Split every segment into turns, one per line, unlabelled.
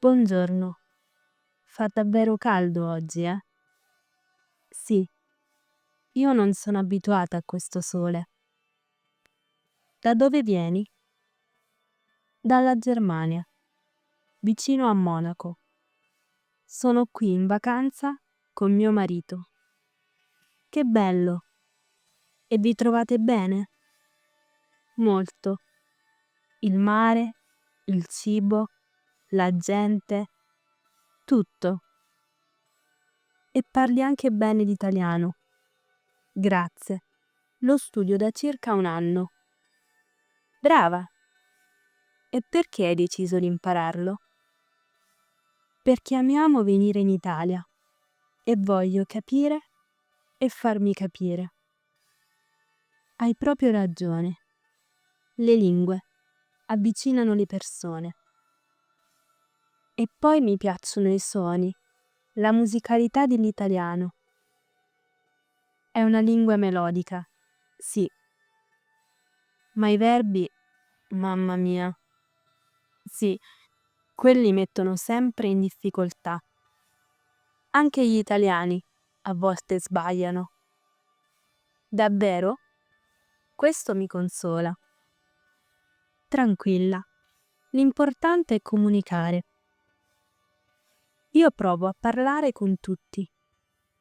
Buongiorno, fa davvero caldo oggi, eh? Sì, io non sono abituata a questo sole. Da dove vieni? Dalla Germania, vicino a Monaco. Sono qui in vacanza con mio marito. Che bello! E vi trovate bene? Molto. Il mare, il cibo, la gente, tutto. E parli anche bene l'italiano. Grazie. Lo studio da circa un anno. Brava! E perché hai deciso di impararlo? Perché amiamo venire in Italia e voglio capire e farmi capire. Hai proprio ragione. Le lingue avvicinano le persone. E poi mi piacciono i suoni, la musicalità dell'italiano. È una lingua melodica, sì, ma i verbi, mamma mia, sì, quelli mettono sempre in difficoltà. Anche gli italiani a volte sbagliano. Davvero? Questo mi consola. Tranquilla, l'importante è comunicare. Io provo a parlare con tutti,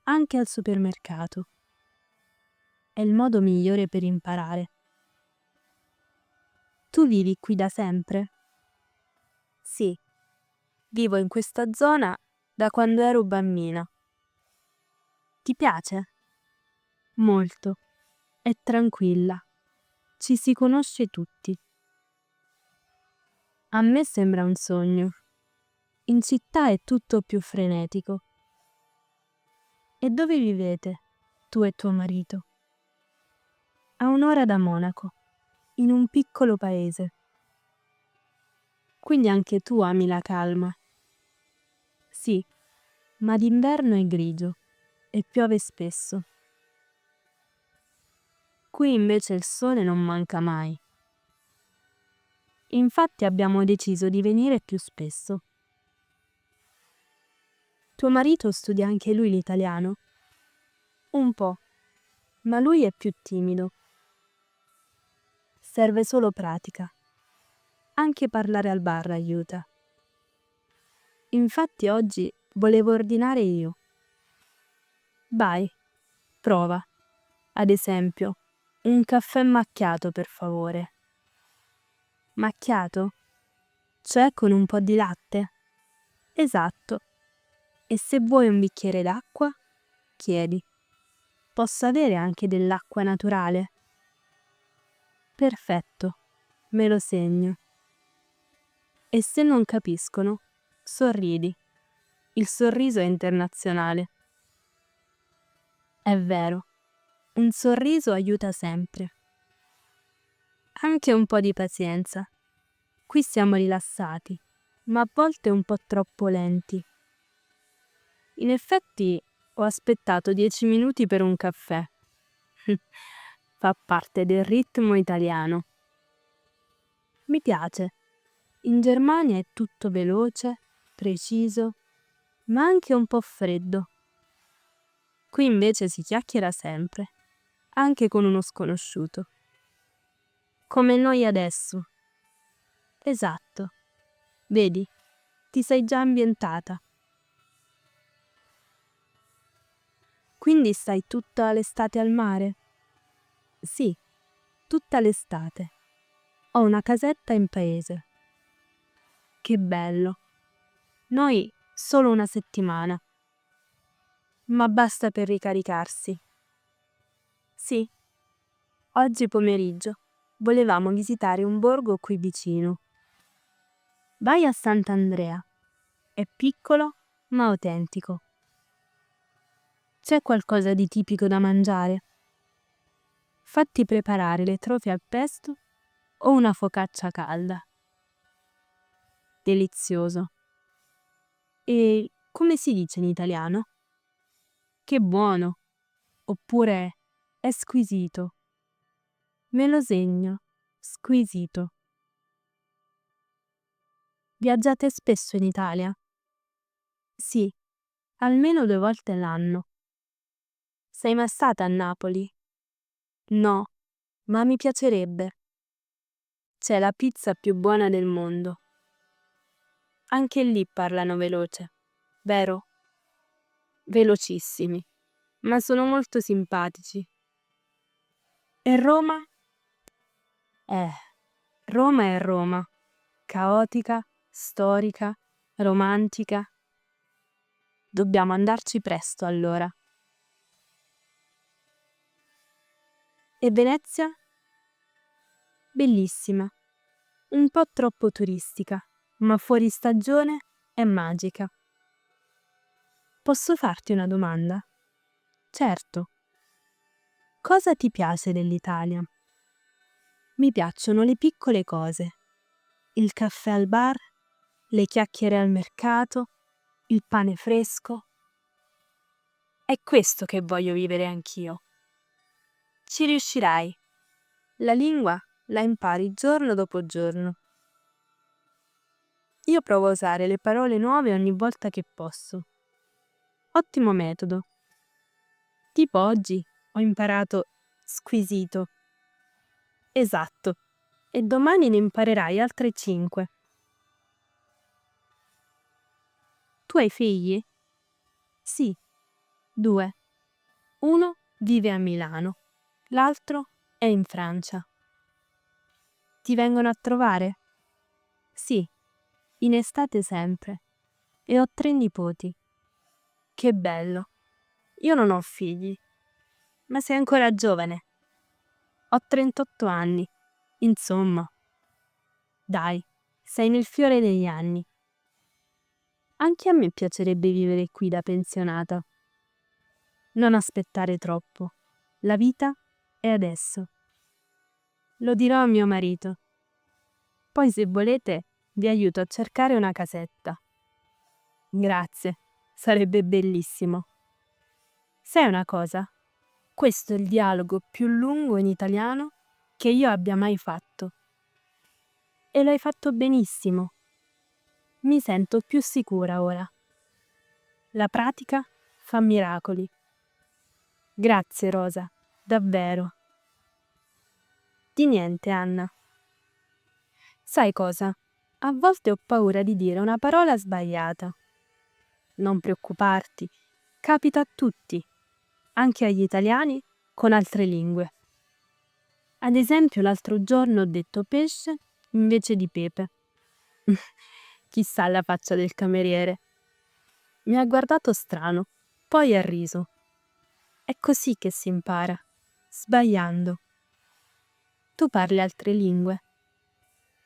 anche al supermercato. È il modo migliore per imparare. Tu vivi qui da sempre? Sì, vivo in questa zona da quando ero bambina. Ti piace? Molto. È tranquilla. Ci si conosce tutti. A me sembra un sogno. In città è tutto più frenetico. E dove vivete, tu e tuo marito? A un'ora da Monaco, in un piccolo paese. Quindi anche tu ami la calma. Sì, ma d'inverno è grigio e piove spesso. Qui invece il sole non manca mai. Infatti abbiamo deciso di venire più spesso. Tuo marito studia anche lui l'italiano? Un po', ma lui è più timido. Serve solo pratica. Anche parlare al bar aiuta. Infatti oggi volevo ordinare io. Vai, prova. Ad esempio, un caffè macchiato per favore. Macchiato? Cioè con un po' di latte? Esatto. E se vuoi un bicchiere d'acqua, chiedi. Posso avere anche dell'acqua naturale? Perfetto, me lo segno. E se non capiscono, sorridi. Il sorriso è internazionale. È vero, un sorriso aiuta sempre. Anche un po' di pazienza. Qui siamo rilassati, ma a volte un po' troppo lenti. In effetti ho aspettato 10 minuti per un caffè. Fa parte del ritmo italiano. Mi piace. In Germania è tutto veloce, preciso, ma anche un po' freddo. Qui invece si chiacchiera sempre, anche con uno sconosciuto. Come noi adesso. Esatto. Vedi, ti sei già ambientata. Quindi stai tutta l'estate al mare? Sì, tutta l'estate. Ho una casetta in paese. Che bello. Noi solo una settimana. Ma basta per ricaricarsi. Sì, oggi pomeriggio volevamo visitare un borgo qui vicino. Vai a Sant'Andrea. È piccolo ma autentico. C'è qualcosa di tipico da mangiare? Fatti preparare le trofie al pesto o una focaccia calda. Delizioso. E come si dice in italiano? Che buono. Oppure è squisito. Me lo segno. Squisito. Viaggiate spesso in Italia? Sì, almeno 2 volte l'anno. Sei mai stata a Napoli? No, ma mi piacerebbe. C'è la pizza più buona del mondo. Anche lì parlano veloce, vero? Velocissimi, ma sono molto simpatici. E Roma? Eh, Roma è Roma. Caotica, storica, romantica. Dobbiamo andarci presto allora. E Venezia? Bellissima. Un po' troppo turistica, ma fuori stagione è magica. Posso farti una domanda? Certo. Cosa ti piace dell'Italia? Mi piacciono le piccole cose. Il caffè al bar, le chiacchiere al mercato, il pane fresco. È questo che voglio vivere anch'io. Ci riuscirai. La lingua la impari giorno dopo giorno. Io provo a usare le parole nuove ogni volta che posso. Ottimo metodo. Tipo oggi ho imparato squisito. Esatto. E domani ne imparerai altre 5. Tu hai figli? Sì, 2. Uno vive a Milano, l'altro è in Francia. Ti vengono a trovare? Sì, in estate sempre. E ho 3 nipoti. Che bello. Io non ho figli, ma sei ancora giovane. Ho 38 anni. Insomma, dai, sei nel fiore degli anni. Anche a me piacerebbe vivere qui da pensionata. Non aspettare troppo. La vita è adesso. Lo dirò a mio marito. Poi se volete vi aiuto a cercare una casetta. Grazie, sarebbe bellissimo. Sai una cosa? Questo è il dialogo più lungo in italiano che io abbia mai fatto. E l'hai fatto benissimo. Mi sento più sicura ora. La pratica fa miracoli. Grazie Rosa, davvero. Di niente, Anna. Sai cosa? A volte ho paura di dire una parola sbagliata. Non preoccuparti, capita a tutti, anche agli italiani con altre lingue. Ad esempio, l'altro giorno ho detto pesce invece di pepe. Chissà la faccia del cameriere. Mi ha guardato strano, poi ha riso. È così che si impara, sbagliando. Tu parli altre lingue?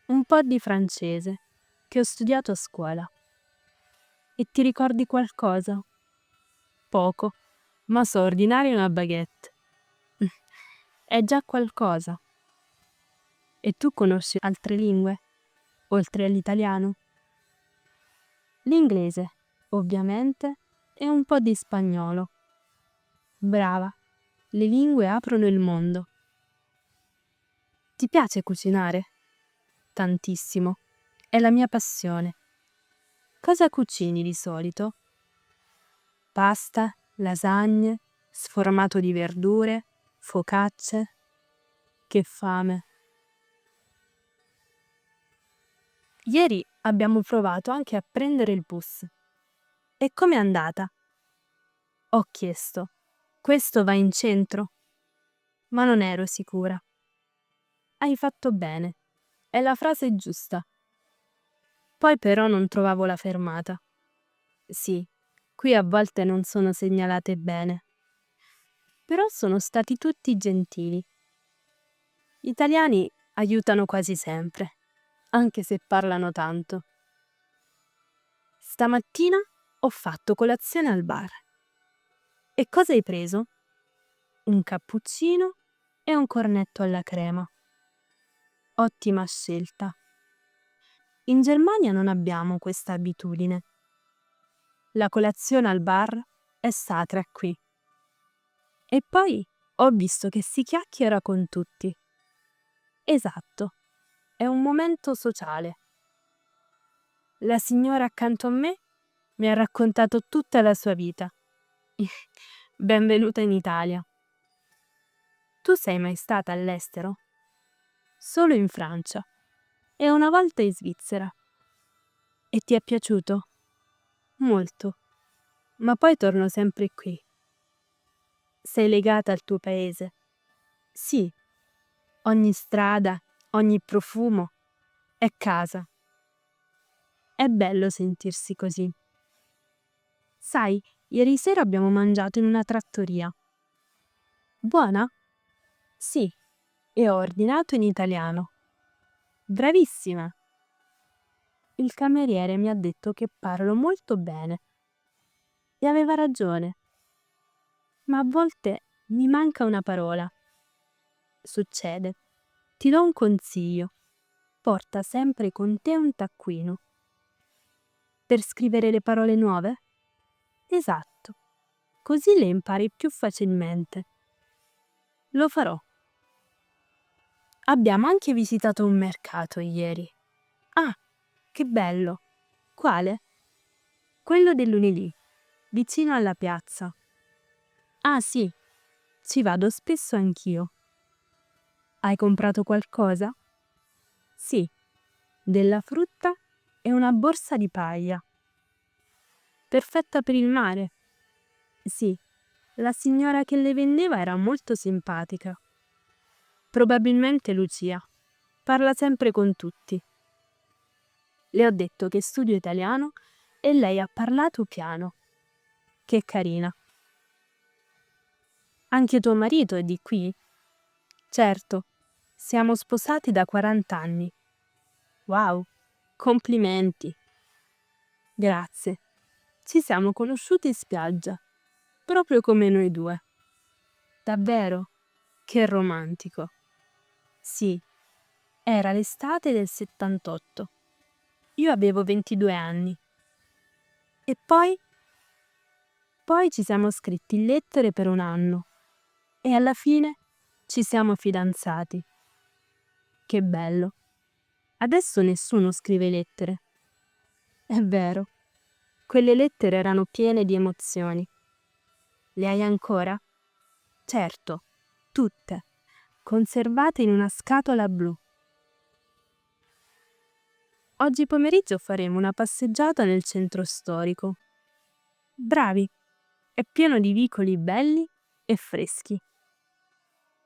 Un po' di francese, che ho studiato a scuola. E ti ricordi qualcosa? Poco, ma so ordinare una baguette. È già qualcosa. E tu conosci altre lingue, oltre all'italiano? L'inglese, ovviamente, e un po' di spagnolo. Brava, le lingue aprono il mondo. Ti piace cucinare? Tantissimo. È la mia passione. Cosa cucini di solito? Pasta, lasagne, sformato di verdure, focacce. Che fame. Ieri abbiamo provato anche a prendere il bus. E com'è andata? Ho chiesto. Questo va in centro? Ma non ero sicura. Hai fatto bene. È la frase giusta. Poi però non trovavo la fermata. Sì, qui a volte non sono segnalate bene. Però sono stati tutti gentili. Gli italiani aiutano quasi sempre, anche se parlano tanto. Stamattina ho fatto colazione al bar. E cosa hai preso? Un cappuccino e un cornetto alla crema. Ottima scelta. In Germania non abbiamo questa abitudine. La colazione al bar è sacra qui. E poi ho visto che si chiacchiera con tutti. Esatto, è un momento sociale. La signora accanto a me mi ha raccontato tutta la sua vita. Benvenuta in Italia. Tu sei mai stata all'estero? Solo in Francia e una volta in Svizzera. E ti è piaciuto? Molto. Ma poi torno sempre qui. Sei legata al tuo paese? Sì. Ogni strada, ogni profumo è casa. È bello sentirsi così. Sai, ieri sera abbiamo mangiato in una trattoria. Buona? Sì. E ho ordinato in italiano. Bravissima! Il cameriere mi ha detto che parlo molto bene. E aveva ragione. Ma a volte mi manca una parola. Succede. Ti do un consiglio. Porta sempre con te un taccuino. Per scrivere le parole nuove? Esatto. Così le impari più facilmente. Lo farò. Abbiamo anche visitato un mercato ieri. Ah, che bello! Quale? Quello del lunedì, vicino alla piazza. Ah sì, ci vado spesso anch'io. Hai comprato qualcosa? Sì, della frutta e una borsa di paglia. Perfetta per il mare. Sì, la signora che le vendeva era molto simpatica. Probabilmente Lucia. Parla sempre con tutti. Le ho detto che studio italiano e lei ha parlato piano. Che carina. Anche tuo marito è di qui? Certo, siamo sposati da 40 anni. Wow, complimenti. Grazie. Ci siamo conosciuti in spiaggia, proprio come noi due. Davvero? Che romantico. Sì, era l'estate del 78. Io avevo 22 anni. E poi? Poi ci siamo scritti in lettere per un anno. E alla fine ci siamo fidanzati. Che bello. Adesso nessuno scrive lettere. È vero. Quelle lettere erano piene di emozioni. Le hai ancora? Certo, tutte, conservate in una scatola blu. Oggi pomeriggio faremo una passeggiata nel centro storico. Bravi, è pieno di vicoli belli e freschi.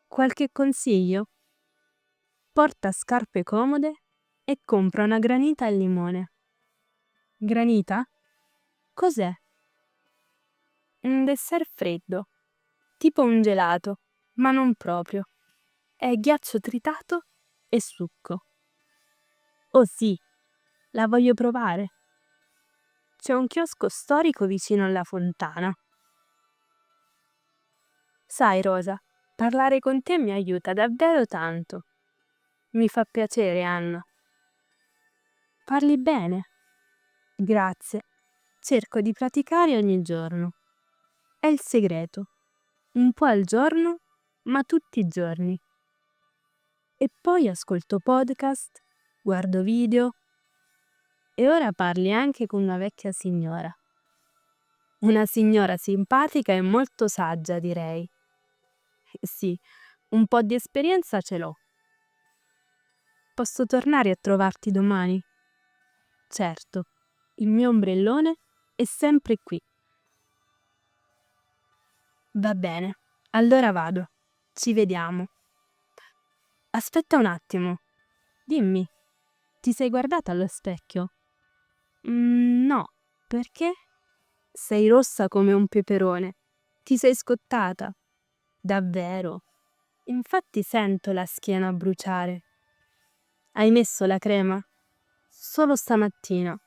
Qualche consiglio? Porta scarpe comode e compra una granita al limone. Granita? Cos'è? Un dessert freddo, tipo un gelato, ma non proprio. È ghiaccio tritato e succo. Oh sì, la voglio provare. C'è un chiosco storico vicino alla fontana. Sai, Rosa, parlare con te mi aiuta davvero tanto. Mi fa piacere, Anna. Parli bene. Grazie. Cerco di praticare ogni giorno. È il segreto. Un po' al giorno, ma tutti i giorni. E poi ascolto podcast, guardo video e ora parli anche con una vecchia signora. Una signora simpatica e molto saggia, direi. Sì, un po' di esperienza ce l'ho. Posso tornare a trovarti domani? Certo, il mio ombrellone è sempre qui. Va bene, allora vado. Ci vediamo. Aspetta un attimo. Dimmi, ti sei guardata allo specchio? No, perché? Sei rossa come un peperone. Ti sei scottata. Davvero? Infatti sento la schiena bruciare. Hai messo la crema? Solo stamattina.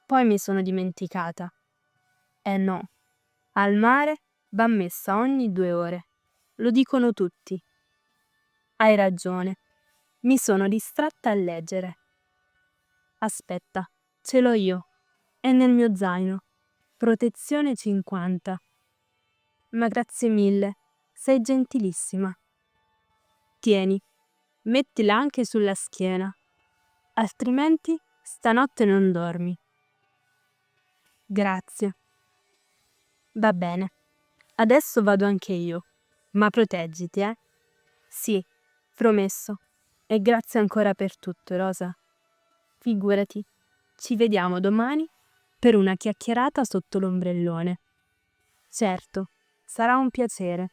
Poi mi sono dimenticata. No, al mare va messa ogni 2 ore. Lo dicono tutti. Hai ragione. Mi sono distratta a leggere. Aspetta, ce l'ho io. È nel mio zaino. Protezione 50. Ma grazie mille, sei gentilissima. Tieni, mettila anche sulla schiena. Altrimenti stanotte non dormi. Grazie. Va bene. Adesso vado anche io. Ma proteggiti, eh? Sì, promesso. E grazie ancora per tutto, Rosa. Figurati. Ci vediamo domani per una chiacchierata sotto l'ombrellone. Certo, sarà un piacere.